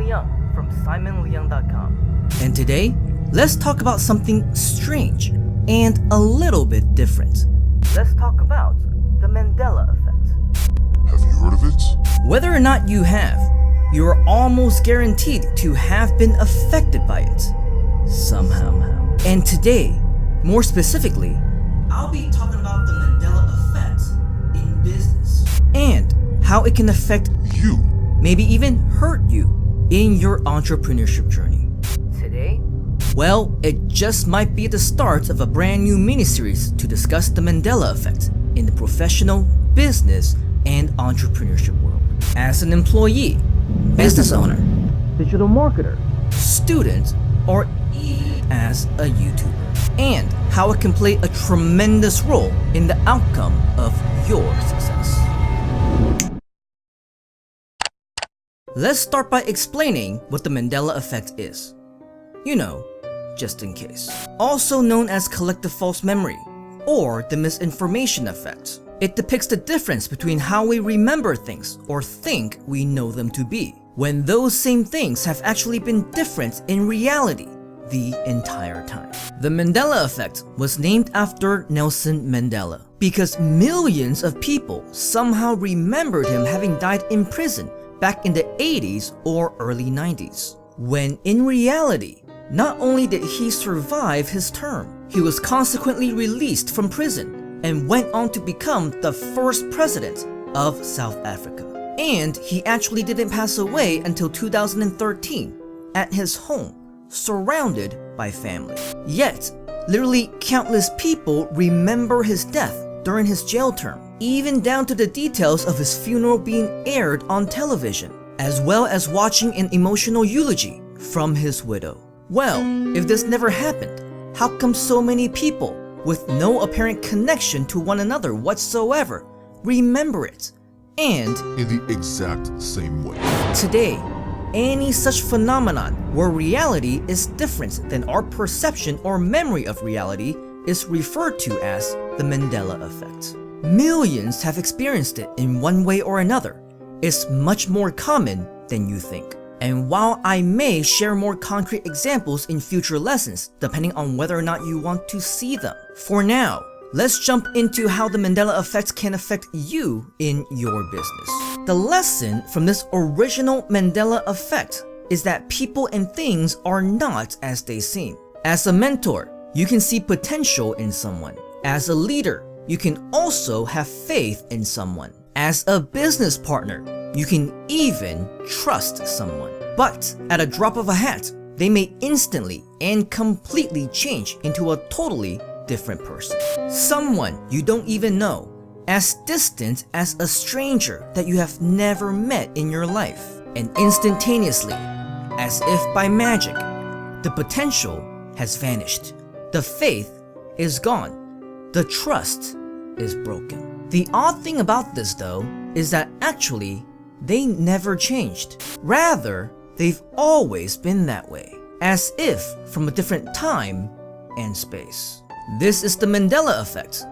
Leung from simonleung.com. And today, let's talk about something strange and a little bit different. Let's talk about the Mandela Effect. Have you heard of it? Whether or not you have, you are almost guaranteed to have been affected by it somehow. And today, more specifically, I'll be talking about the Mandela Effect in business and how it can affect You. maybe even hurt you in your entrepreneurship journey. Today, Well, it just might be the start of a brand new miniseries to discuss the Mandela Effect in the professional, business, and entrepreneurship world. As an employee, business owner, digital marketer, student, or even as a YouTuber, and how it can play a tremendous role in the outcome of your success. Let's start by explaining what the Mandela Effect is. You know, just in case. Also known as collective false memory, or the misinformation effect. It depicts the difference between how we remember things or think we know them to be, when those same things have actually been different in reality the entire time. The Mandela Effect was named after Nelson Mandela because millions of people somehow remembered him having died in prison back in the 80s or early 90s, when in reality, not only did he survive his term, he was consequently released from prison and went on to become the first president of South Africa. And he actually didn't pass away until 2013 at his home, surrounded by family. Yet, literally countless people remember his death during his jail term, even down to the details of his funeral being aired on television, as well as watching an emotional eulogy from his widow. Well, if this never happened, how come so many people with no apparent connection to one another whatsoever remember it? And In the exact same way. today, any such phenomenon where reality is different than our perception or memory of reality is referred to as the Mandela Effect. Millions have experienced it in one way or another. It's much more common than you think. And while I may share more concrete examples in future lessons, depending on whether or not you want to see them, for now, let's jump into how the Mandela Effect can affect you in your business. The lesson from this original Mandela Effect is that people and things are not as they seem. As a mentor, you can see potential in someone. As a leader, you can also have faith in someone. As a business partner, you can even trust someone. But at a drop of a hat, they may instantly and completely change into a totally different person. Someone you don't even know, as distant as a stranger that you have never met in your life. And instantaneously, as if by magic, the potential has vanished. The faith is gone. The trust is broken. The odd thing about this, though, is that actually, they never changed. Rather, they've always been that way, as if from a different time and space. This is the Mandela Effect,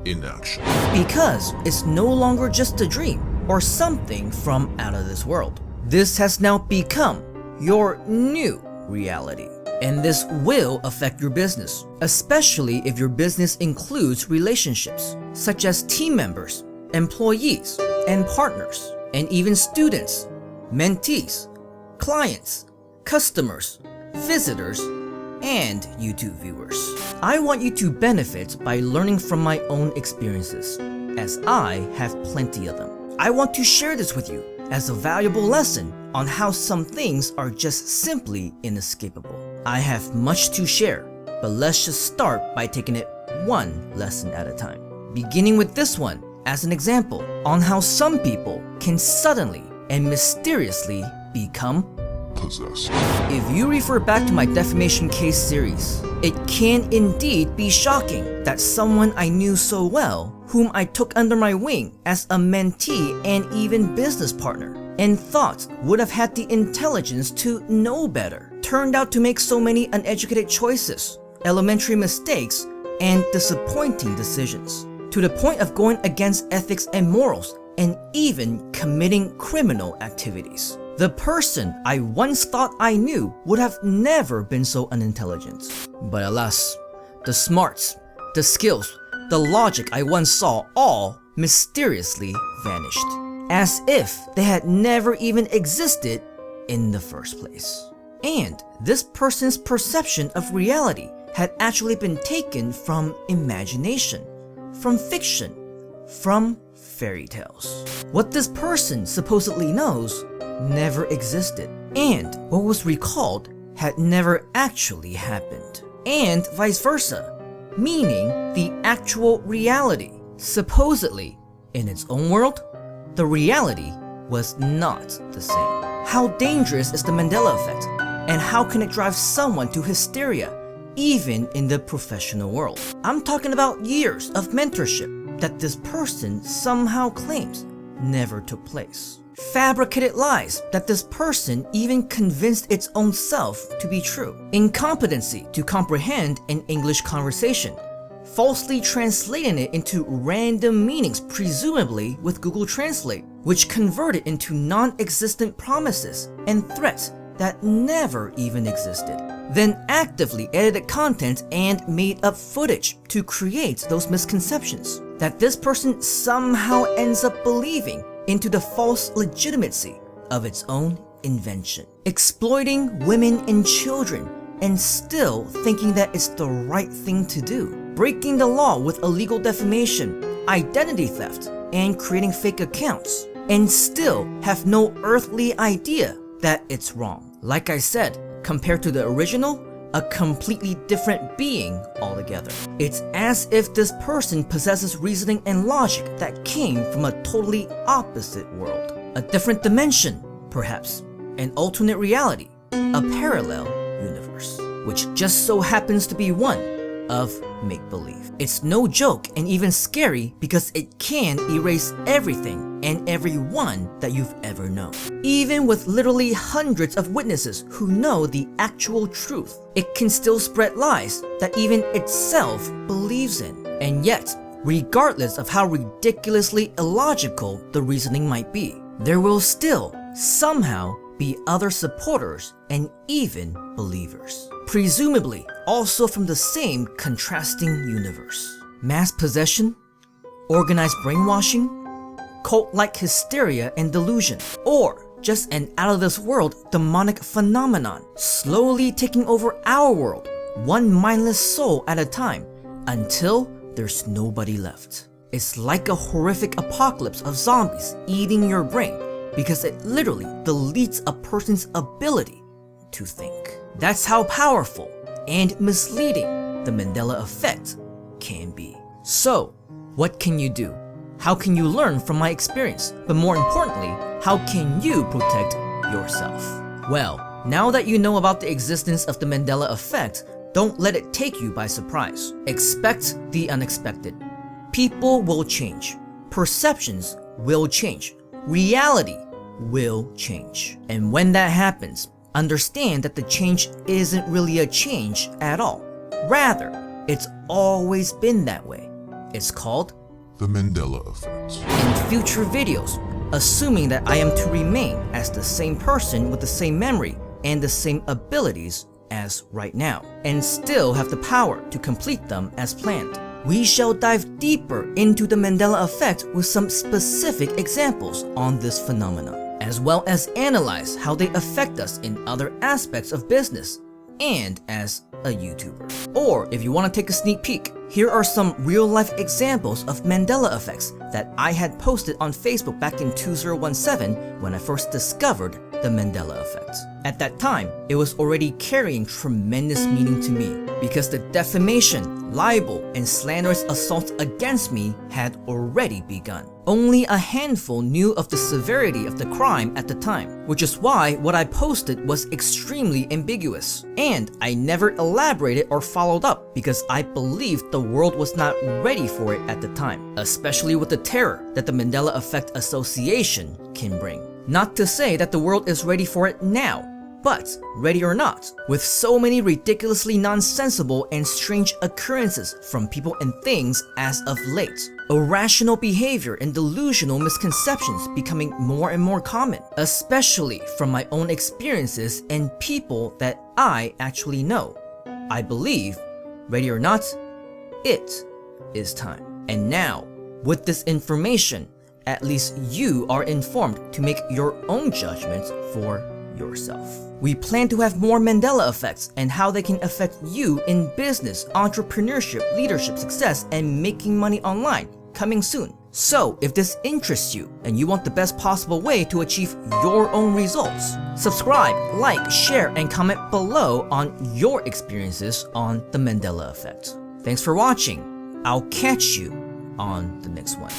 In action. because it's no longer just a dream or something from out of this world. This has now become your new reality. And this will affect your business, especially if your business includes relationships, such as team members, employees, and partners, and even students, mentees, clients, customers, visitors, and YouTube viewers. I want you to benefit by learning from my own experiences, as I have plenty of them. I want to share this with you as a valuable lesson on how some things are just simply inescapable. I have much to share, but let's just start by taking it one lesson at a time. Beginning with this one as an example on how some people can suddenly and mysteriously become Possessed. If you refer back to my defamation case series, it can indeed be shocking that someone I knew so well, whom I took under my wing as a mentee and even business partner, and thought would have had the intelligence to know better, turned out to make so many uneducated choices, elementary mistakes, and disappointing decisions, to the point of going against ethics and morals and even committing criminal activities. The person I once thought I knew would have never been so unintelligent. But alas, the smarts, the skills, the logic I once saw all mysteriously vanished, as if they had never even existed in the first place. And this person's perception of reality had actually been taken from imagination, from fiction, from fairy tales. What this person supposedly knows never existed, and what was recalled had never actually happened. And vice versa, meaning the actual reality, supposedly in its own world, the reality was not the same. How dangerous is the Mandela Effect, and how can it drive someone to hysteria, even in the professional world? I'm talking about years of mentorship that this person somehow claims never took place. Fabricated lies that this person even convinced its own self to be true. Incompetency to comprehend an English conversation, falsely translating it into random meanings, presumably with Google Translate, which converted into non-existent promises and threats that never even existed. Then actively edited content and made up footage to create those misconceptions that this person somehow ends up believing into the false legitimacy of its own invention. Exploiting women and children and still thinking that it's the right thing to do. Breaking the law with illegal defamation, identity theft, and creating fake accounts, and still have no earthly idea that it's wrong. Like I said, compared to the original, a completely different being altogether. It's as if this person possesses reasoning and logic that came from a totally opposite world. A different dimension, perhaps, an alternate reality, a parallel universe, which just so happens to be one of make-believe. It's no joke and even scary because it can erase everything and everyone that you've ever known. Even with literally hundreds of witnesses who know the actual truth, it can still spread lies that even itself believes in. And yet, regardless of how ridiculously illogical the reasoning might be, there will still somehow be other supporters and even believers. Presumably also from the same contrasting universe. Mass possession, organized brainwashing, cult-like hysteria and delusion, or just an out-of-this-world demonic phenomenon slowly taking over our world, one mindless soul at a time, until there's nobody left. It's like a horrific apocalypse of zombies eating your brain because it literally deletes a person's ability to think. That's how powerful and misleading the Mandela Effect can be. So, what can you do? How can you learn from my experience? But more importantly, how can you protect yourself? Well, now that you know about the existence of the Mandela Effect, don't let it take you by surprise. Expect the unexpected. People will change. Perceptions will change. Reality will change. And when that happens, understand that the change isn't really a change at all. Rather, it's always been that way. It's called The Mandela Effect. in future videos, assuming that I am to remain as the same person with the same memory and the same abilities as right now, and still have the power to complete them as planned. We shall dive deeper into the Mandela Effect with some specific examples on this phenomenon, as well as analyze how they affect us in other aspects of business and as a YouTuber. Or if you want to take a sneak peek, here are some real-life examples of Mandela effects that I had posted on Facebook back in 2017 when I first discovered the Mandela Effect. At that time, it was already carrying tremendous meaning to me because the defamation, libel, and slanderous assaults against me had already begun. Only a handful knew of the severity of the crime at the time, which is why what I posted was extremely ambiguous. And I never elaborated or followed up because I believed the world was not ready for it at the time, especially with the terror that the Mandela Effect Association can bring. Not to say that the world is ready for it now, but ready or not, with so many ridiculously nonsensical and strange occurrences from people and things as of late, Irrational behavior and delusional misconceptions becoming more and more common, especially from my own experiences and people that I actually know. I believe, ready or not, it is time. And now, with this information, at least you are informed to make your own judgments for yourself. We plan to have more Mandela effects and how they can affect you in business, entrepreneurship, leadership, success, and making money online, coming soon. So, if this interests you and you want the best possible way to achieve your own results, subscribe, like, share, and comment below on your experiences on the Mandela Effect. Thanks for watching. I'll catch you on the next one.